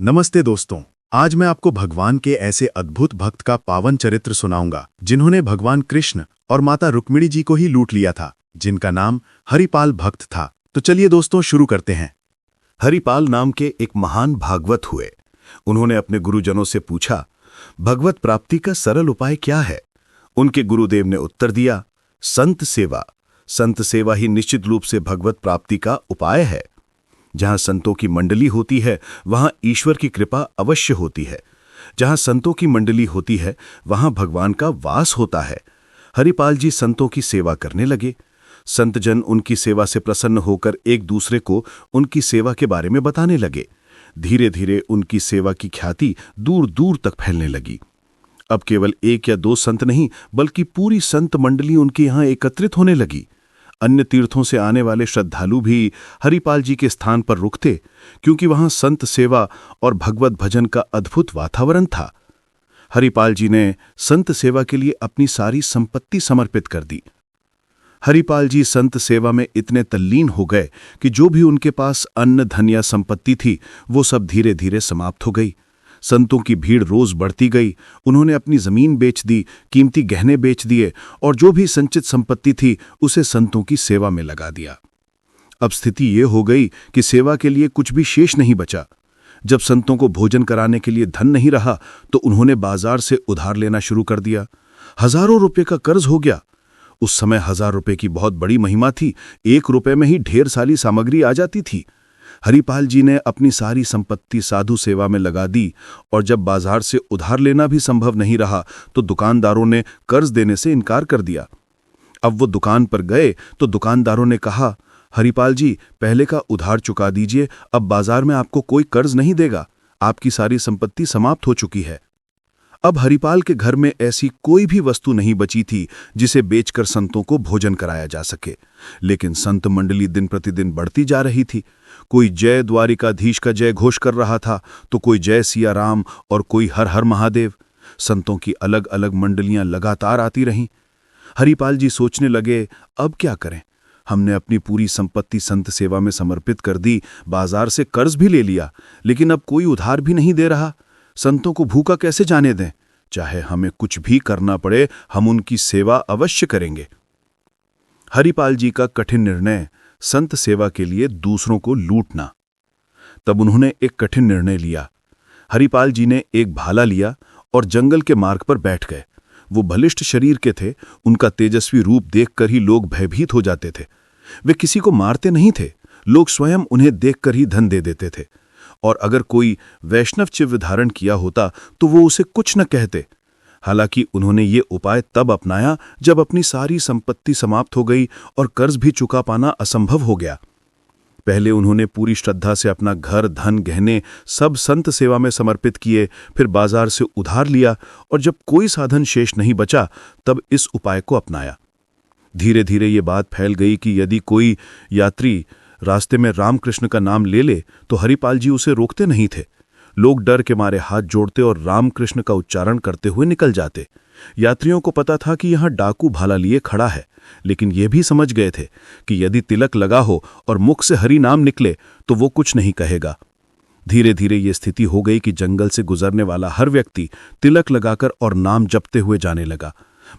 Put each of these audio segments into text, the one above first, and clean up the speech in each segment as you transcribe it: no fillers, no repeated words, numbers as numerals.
नमस्ते दोस्तों। आज मैं आपको भगवान के ऐसे अद्भुत भक्त का पावन चरित्र सुनाऊंगा जिन्होंने भगवान कृष्ण और माता रुक्मिणी जी को ही लूट लिया था, जिनका नाम हरिपाल भक्त था। तो चलिए दोस्तों शुरू करते हैं। हरिपाल नाम के एक महान भागवत हुए। उन्होंने अपने गुरुजनों से पूछा, भगवत प्राप्ति का सरल उपाय क्या है? उनके गुरुदेव ने उत्तर दिया, संत सेवा। संत सेवा ही निश्चित रूप से भगवत प्राप्ति का उपाय है। जहां संतों की मंडली होती है वहां ईश्वर की कृपा अवश्य होती है। जहां संतों की मंडली होती है वहां भगवान का वास होता है। हरिपाल जी संतों की सेवा करने लगे। संतजन उनकी सेवा से प्रसन्न होकर एक दूसरे को उनकी सेवा के बारे में बताने लगे। धीरे धीरे उनकी सेवा की ख्याति दूर दूर तक फैलने लगी। अब केवल एक या दो संत नहीं बल्कि पूरी संत मंडली उनके यहां एकत्रित होने लगी। अन्य तीर्थों से आने वाले श्रद्धालु भी हरिपाल जी के स्थान पर रुकते, क्योंकि वहां संत सेवा और भगवत भजन का अद्भुत वातावरण था। हरिपाल जी ने संत सेवा के लिए अपनी सारी संपत्ति समर्पित कर दी। हरिपाल जी संत सेवा में इतने तल्लीन हो गए कि जो भी उनके पास अन्न धन या संपत्ति थी वो सब धीरे धीरे समाप्त हो गई। संतों की भीड़ रोज बढ़ती गई। उन्होंने अपनी जमीन बेच दी, कीमती गहने बेच दिए और जो भी संचित संपत्ति थी उसे संतों की सेवा में लगा दिया। अब स्थिति ये हो गई कि सेवा के लिए कुछ भी शेष नहीं बचा। जब संतों को भोजन कराने के लिए धन नहीं रहा तो उन्होंने बाजार से उधार लेना शुरू कर दिया। हजारों रुपए का कर्ज हो गया। उस समय 1000 रुपए की बहुत बड़ी महिमा थी। 1 रुपए में ही ढेर सारी सामग्री आ जाती थी। हरिपाल जी ने अपनी सारी संपत्ति साधु सेवा में लगा दी और जब बाजार से उधार लेना भी संभव नहीं रहा तो दुकानदारों ने कर्ज देने से इनकार कर दिया। अब वो दुकान पर गए तो दुकानदारों ने कहा, हरिपाल जी पहले का उधार चुका दीजिए, अब बाजार में आपको कोई कर्ज नहीं देगा, आपकी सारी संपत्ति समाप्त हो चुकी है। अब हरिपाल के घर में ऐसी कोई भी वस्तु नहीं बची थी जिसे बेचकर संतों को भोजन कराया जा सके। लेकिन संत मंडली दिन प्रतिदिन बढ़ती जा रही थी। कोई जय द्वारिकाधीश का जय घोष कर रहा था तो कोई जय सिया राम और कोई हर हर महादेव। संतों की अलग अलग मंडलियां लगातार आती रहीं। हरिपाल जी सोचने लगे, अब क्या करें? हमने अपनी पूरी संपत्ति संत सेवा में समर्पित कर दी, बाजार से कर्ज भी ले लिया, लेकिन अब कोई उधार भी नहीं दे रहा। संतों को भूखा कैसे जाने दें? चाहे हमें कुछ भी करना पड़े, हम उनकी सेवा अवश्य करेंगे। हरिपाल जी का कठिन निर्णय, संत सेवा के लिए दूसरों को लूटना। तब उन्होंने एक कठिन निर्णय लिया। हरिपाल जी ने एक भाला लिया और जंगल के मार्ग पर बैठ गए। वो बलिष्ठ शरीर के थे। उनका तेजस्वी रूप देखकर ही लोग भयभीत हो जाते थे। वे किसी को मारते नहीं थे, लोग स्वयं उन्हें देखकर ही धन दे देते थे। और अगर कोई वैष्णव चिह्न धारण किया होता तो वो उसे कुछ न कहते। हालांकि उन्होंने ये उपाय तब अपनाया जब अपनी सारी संपत्ति समाप्त हो गई और कर्ज भी चुका पाना असंभव हो गया। पहले उन्होंने पूरी श्रद्धा से अपना घर, धन, गहने सब संत सेवा में समर्पित किए, फिर बाजार से उधार लिया और जब कोई साधन शेष नहीं बचा तब इस उपाय को अपनाया। धीरे धीरे ये बात फैल गई कि यदि कोई यात्री रास्ते में रामकृष्ण का नाम ले ले तो हरिपाल जी उसे रोकते नहीं थे। लोग डर के मारे हाथ जोड़ते और रामकृष्ण का उच्चारण करते हुए निकल जाते। यात्रियों को पता था कि यहां डाकू भाला लिए खड़ा है, लेकिन यह भी समझ गए थे कि यदि तिलक लगा हो और मुख से हरि नाम निकले तो वो कुछ नहीं कहेगा। धीरे धीरे ये स्थिति हो गई कि जंगल से गुजरने वाला हर व्यक्ति तिलक लगाकर और नाम जपते हुए जाने लगा।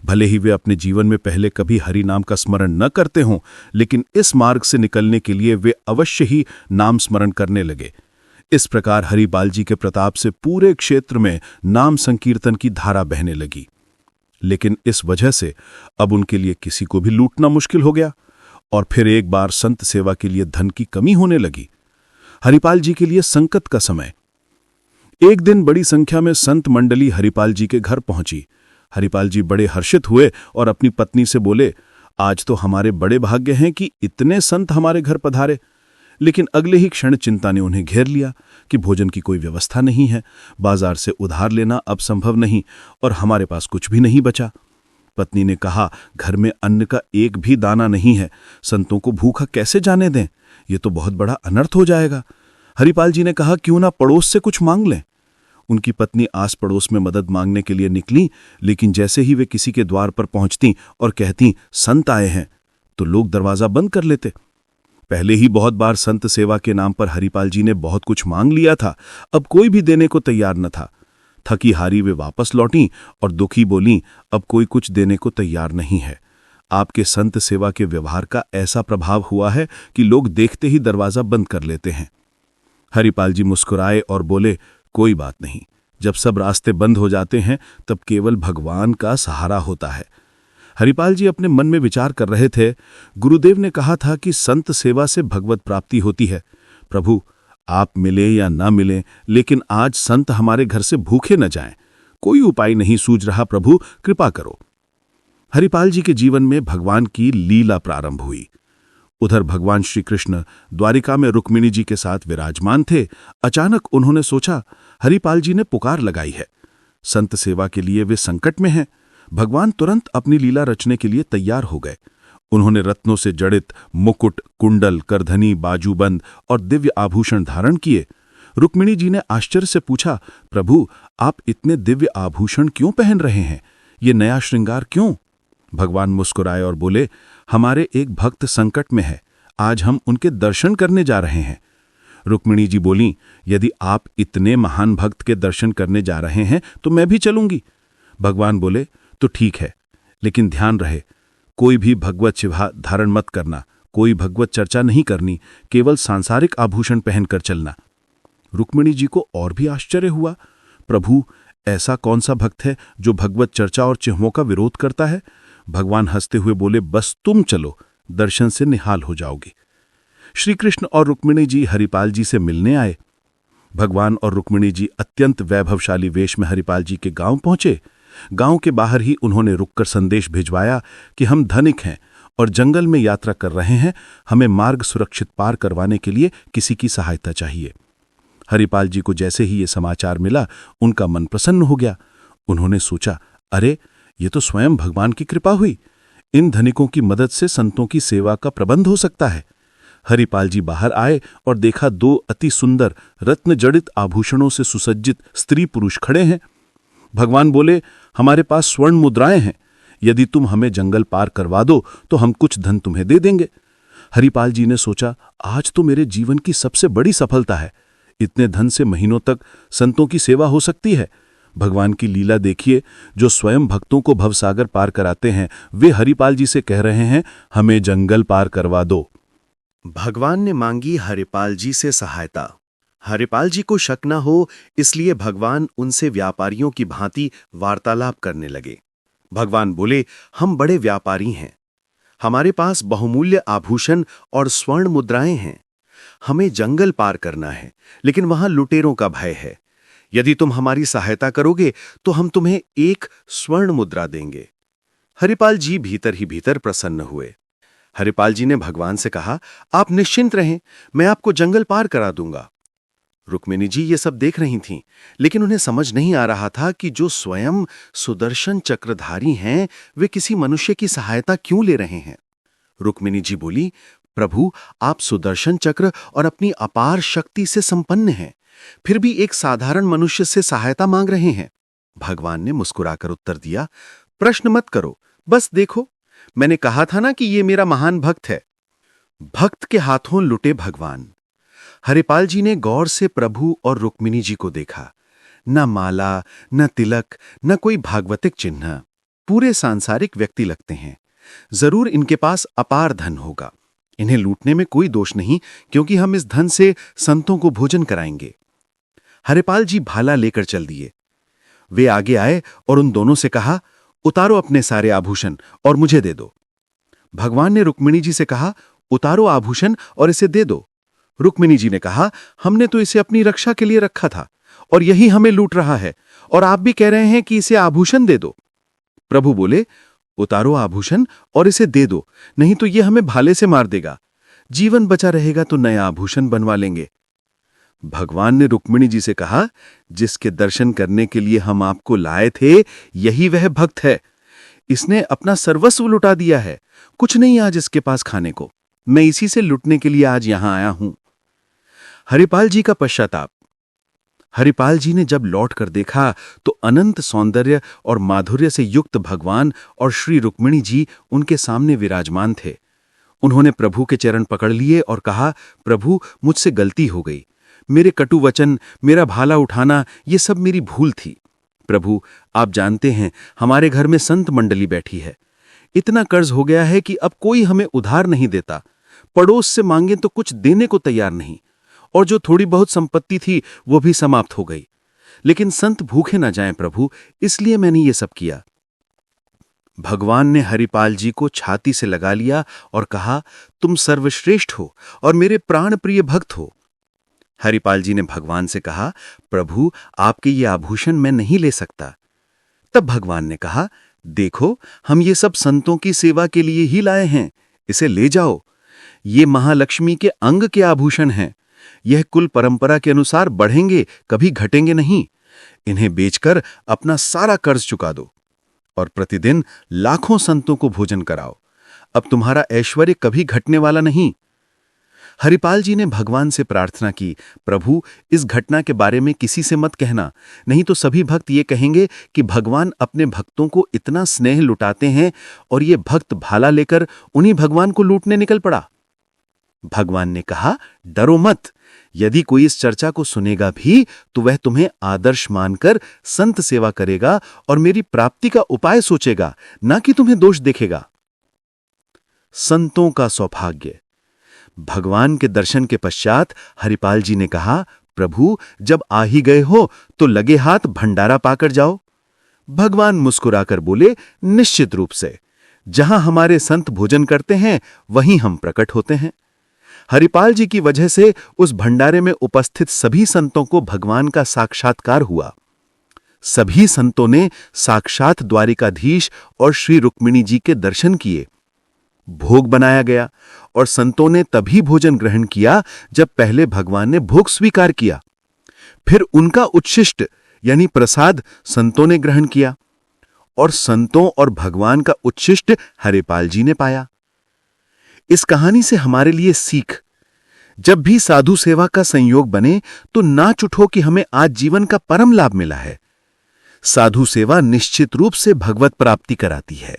भले ही वे अपने जीवन में पहले कभी हरि नाम का स्मरण न करते हों, लेकिन इस मार्ग से निकलने के लिए वे अवश्य ही नाम स्मरण करने लगे। इस प्रकार हरिपाल जी के प्रताप से पूरे क्षेत्र में नाम संकीर्तन की धारा बहने लगी। लेकिन इस वजह से अब उनके लिए किसी को भी लूटना मुश्किल हो गया और फिर एक बार संत सेवा के लिए धन की कमी होने लगी। हरिपाल जी के लिए संकट का समय। एक दिन बड़ी संख्या में संत मंडली हरिपाल जी के घर पहुंची। हरिपाल जी बड़े हर्षित हुए और अपनी पत्नी से बोले, आज तो हमारे बड़े भाग्य हैं कि इतने संत हमारे घर पधारे। लेकिन अगले ही क्षण चिंता ने उन्हें घेर लिया कि भोजन की कोई व्यवस्था नहीं है, बाजार से उधार लेना अब संभव नहीं और हमारे पास कुछ भी नहीं बचा। पत्नी ने कहा, घर में अन्न का एक भी दाना नहीं है, संतों को भूखा कैसे जाने दें? ये तो बहुत बड़ा अनर्थ हो जाएगा। हरिपाल जी ने कहा, क्यों ना पड़ोस से कुछ मांग लें। उनकी पत्नी आस पड़ोस में मदद मांगने के लिए निकली, लेकिन जैसे ही वे किसी के द्वार पर पहुंचती और कहती संत आए हैं, तो लोग दरवाजा बंद कर लेते। पहले ही बहुत बार संत सेवा के नाम पर हरिपाल जी ने बहुत कुछ मांग लिया था, अब कोई भी देने को तैयार न था। थकी हारी वे वापस लौटीं और दुखी बोलीं, अब कोई कुछ देने को तैयार नहीं है। आपके संत सेवा के व्यवहार का ऐसा प्रभाव हुआ है कि लोग देखते ही दरवाजा बंद कर लेते हैं। हरिपाल जी मुस्कुराए और बोले, कोई बात नहीं, जब सब रास्ते बंद हो जाते हैं तब केवल भगवान का सहारा होता है। हरिपाल जी अपने मन में विचार कर रहे थे। गुरुदेव ने कहा था कि संत सेवा से भगवत प्राप्ति होती है। प्रभु, आप मिले या ना मिले, लेकिन आज संत हमारे घर से भूखे न जाएं। कोई उपाय नहीं सूझ रहा, प्रभु कृपा करो। हरिपाल जी के जीवन में भगवान की लीला प्रारंभ हुई। उधर भगवान श्री कृष्ण द्वारिका में रुक्मिणी जी के साथ विराजमान थे। अचानक उन्होंने सोचा, हरिपाल जी ने पुकार लगाई है, संत सेवा के लिए वे संकट में हैं। भगवान तुरंत अपनी लीला रचने के लिए तैयार हो गए। उन्होंने रत्नों से जड़ित मुकुट, कुंडल, करधनी, बाजूबंद और दिव्य आभूषण धारण किए। रुक्मिणी जी ने आश्चर्य से पूछा, प्रभु आप इतने दिव्य आभूषण क्यों पहन रहे हैं? ये नया श्रृंगार क्यों? भगवान मुस्कुराए और बोले, हमारे एक भक्त संकट में है, आज हम उनके दर्शन करने जा रहे हैं। रुक्मिणी जी बोलीं, यदि आप इतने महान भक्त के दर्शन करने जा रहे हैं तो मैं भी चलूंगी। भगवान बोले, तो ठीक है, लेकिन ध्यान रहे, कोई भी भगवत शिवा धारण मत करना, कोई भगवत चर्चा नहीं करनी, केवल सांसारिक आभूषण पहनकर चलना। रुक्मिणी जी को और भी आश्चर्य हुआ, प्रभु ऐसा कौन सा भक्त है जो भगवत चर्चा और चिह्नों का विरोध करता है? भगवान हंसते हुए बोले, बस तुम चलो, दर्शन से निहाल हो जाओगे। श्री कृष्ण और रुक्मिणी जी हरिपाल जी से मिलने आए। भगवान और रुक्मिणी जी अत्यंत वैभवशाली वेश में हरिपाल जी के गांव पहुंचे। गांव के बाहर ही उन्होंने रुककर संदेश भिजवाया कि हम धनिक हैं और जंगल में यात्रा कर रहे हैं, हमें मार्ग सुरक्षित पार करवाने के लिए किसी की सहायता चाहिए। हरिपाल जी को जैसे ही ये समाचार मिला, उनका मन प्रसन्न हो गया। उन्होंने सोचा, अरे ये तो स्वयं भगवान की कृपा हुई, इन धनिकों की मदद से संतों की सेवा का प्रबंध हो सकता है। हरिपाल जी बाहर आए और देखा 2 अति सुंदर रत्न जड़ित आभूषणों से सुसज्जित स्त्री पुरुष खड़े हैं। भगवान बोले, हमारे पास स्वर्ण मुद्राएं हैं, यदि तुम हमें जंगल पार करवा दो तो हम कुछ धन तुम्हें दे देंगे। हरिपाल जी ने सोचा, आज तो मेरे जीवन की सबसे बड़ी सफलता है, इतने धन से महीनों तक संतों की सेवा हो सकती है। भगवान की लीला देखिए, जो स्वयं भक्तों को भवसागर पार कराते हैं, वे हरिपाल जी से कह रहे हैं, हमें जंगल पार करवा दो। भगवान ने मांगी हरिपाल जी से सहायता। हरिपाल जी को शक न हो, इसलिए भगवान उनसे व्यापारियों की भांति वार्तालाप करने लगे। भगवान बोले, हम बड़े व्यापारी हैं, हमारे पास बहुमूल्य आभूषण और स्वर्ण मुद्राएं हैं। हमें जंगल पार करना है, लेकिन वहां लुटेरों का भय है। यदि तुम हमारी सहायता करोगे तो हम तुम्हें 1 स्वर्ण मुद्रा देंगे। हरिपाल जी भीतर ही भीतर प्रसन्न हुए। हरिपाल जी ने भगवान से कहा, आप निश्चिंत रहें, मैं आपको जंगल पार करा दूंगा। रुक्मिणी जी ये सब देख रही थीं, लेकिन उन्हें समझ नहीं आ रहा था कि जो स्वयं सुदर्शन चक्रधारी हैं, वे किसी मनुष्य की सहायता क्यों ले रहे हैं। रुक्मिणी जी बोली, प्रभु आप सुदर्शन चक्र और अपनी अपार शक्ति से संपन्न हैं, फिर भी एक साधारण मनुष्य से सहायता मांग रहे हैं। भगवान ने मुस्कुराकर उत्तर दिया, प्रश्न मत करो, बस देखो, मैंने कहा था ना कि ये मेरा महान भक्त है। भक्त के हाथों लुटे भगवान। हरिपाल जी ने गौर से प्रभु और रुक्मिणी जी को देखा। न माला, न तिलक, न कोई भागवतिक चिन्ह, पूरे सांसारिक व्यक्ति लगते हैं। जरूर इनके पास अपार धन होगा। इन्हें लूटने में कोई दोष नहीं, क्योंकि हम इस धन से संतों को भोजन कराएंगे। हरिपाल जी भाला लेकर चल दिए। वे आगे आए और उन दोनों से कहा, उतारो अपने सारे आभूषण और मुझे दे दो। भगवान ने रुक्मिणी जी से कहा, उतारो आभूषण और इसे दे दो। रुक्मिणी जी ने कहा, हमने तो इसे अपनी रक्षा के लिए रखा था और यही हमें लूट रहा है, और आप भी कह रहे हैं कि इसे आभूषण दे दो। प्रभु बोले, उतारो आभूषण और इसे दे दो, नहीं तो यह हमें भाले से मार देगा। जीवन बचा रहेगा तो नया आभूषण बनवा लेंगे। भगवान ने रुक्मिणी जी से कहा, जिसके दर्शन करने के लिए हम आपको लाए थे, यही वह भक्त है। इसने अपना सर्वस्व लुटा दिया है, कुछ नहीं आज इसके पास खाने को। मैं इसी से लुटने के लिए आज यहां आया हूं। हरिपाल जी का पश्चाताप। हरिपाल जी ने जब लौट कर देखा तो अनंत सौंदर्य और माधुर्य से युक्त भगवान और श्री रुक्मिणी जी उनके सामने विराजमान थे। उन्होंने प्रभु के चरण पकड़ लिए और कहा, प्रभु, मुझसे गलती हो गई। मेरे कटु वचन, मेरा भाला उठाना, ये सब मेरी भूल थी। प्रभु, आप जानते हैं हमारे घर में संत मंडली बैठी है। इतना कर्ज हो गया है कि अब कोई हमें उधार नहीं देता। पड़ोस से मांगे तो कुछ देने को तैयार नहीं, और जो थोड़ी बहुत संपत्ति थी वो भी समाप्त हो गई। लेकिन संत भूखे ना जाएं प्रभु, इसलिए मैंने ये सब किया। भगवान ने हरिपाल जी को छाती से लगा लिया और कहा, तुम सर्वश्रेष्ठ हो और मेरे प्राण प्रिय भक्त हो। हरिपाल जी ने भगवान से कहा, प्रभु, आपके ये आभूषण मैं नहीं ले सकता। तब भगवान ने कहा, देखो, हम ये सब संतों की सेवा के लिए ही लाए हैं, इसे ले जाओ। ये महालक्ष्मी के अंग के आभूषण हैं। यह कुल परंपरा के अनुसार बढ़ेंगे, कभी घटेंगे नहीं। इन्हें बेचकर अपना सारा कर्ज चुका दो और प्रतिदिन लाखों संतों को भोजन कराओ। अब तुम्हारा ऐश्वर्य कभी घटने वाला नहीं। हरिपाल जी ने भगवान से प्रार्थना की, प्रभु, इस घटना के बारे में किसी से मत कहना, नहीं तो सभी भक्त ये कहेंगे कि भगवान अपने भक्तों को इतना स्नेह लुटाते हैं और ये भक्त भाला लेकर उन्हीं भगवान को लूटने निकल पड़ा। भगवान ने कहा, डरो मत। यदि कोई इस चर्चा को सुनेगा भी तो वह तुम्हें आदर्श मानकर संत सेवा करेगा और मेरी प्राप्ति का उपाय सोचेगा, ना कि तुम्हें दोष देखेगा। संतों का सौभाग्य। भगवान के दर्शन के पश्चात हरिपाल जी ने कहा, प्रभु, जब आ ही गए हो तो लगे हाथ भंडारा पाकर जाओ। भगवान मुस्कुराकर बोले, निश्चित रूप से। जहां हमारे संत भोजन करते हैं वहीं हम प्रकट होते हैं। हरिपाल जी की वजह से उस भंडारे में उपस्थित सभी संतों को भगवान का साक्षात्कार हुआ। सभी संतों ने साक्षात द्वारिकाधीश और श्री रुक्मिणी जी के दर्शन किए। भोग बनाया गया और संतों ने तभी भोजन ग्रहण किया जब पहले भगवान ने भोग स्वीकार किया। फिर उनका उच्छिष्ट यानी प्रसाद संतों ने ग्रहण किया और संतों और भगवान का उच्छिष्ट हरिपाल जी ने पाया। इस कहानी से हमारे लिए सीख, जब भी साधु सेवा का संयोग बने तो नाच उठो कि हमें आज जीवन का परम लाभ मिला है। साधु सेवा निश्चित रूप से भगवत प्राप्ति कराती है।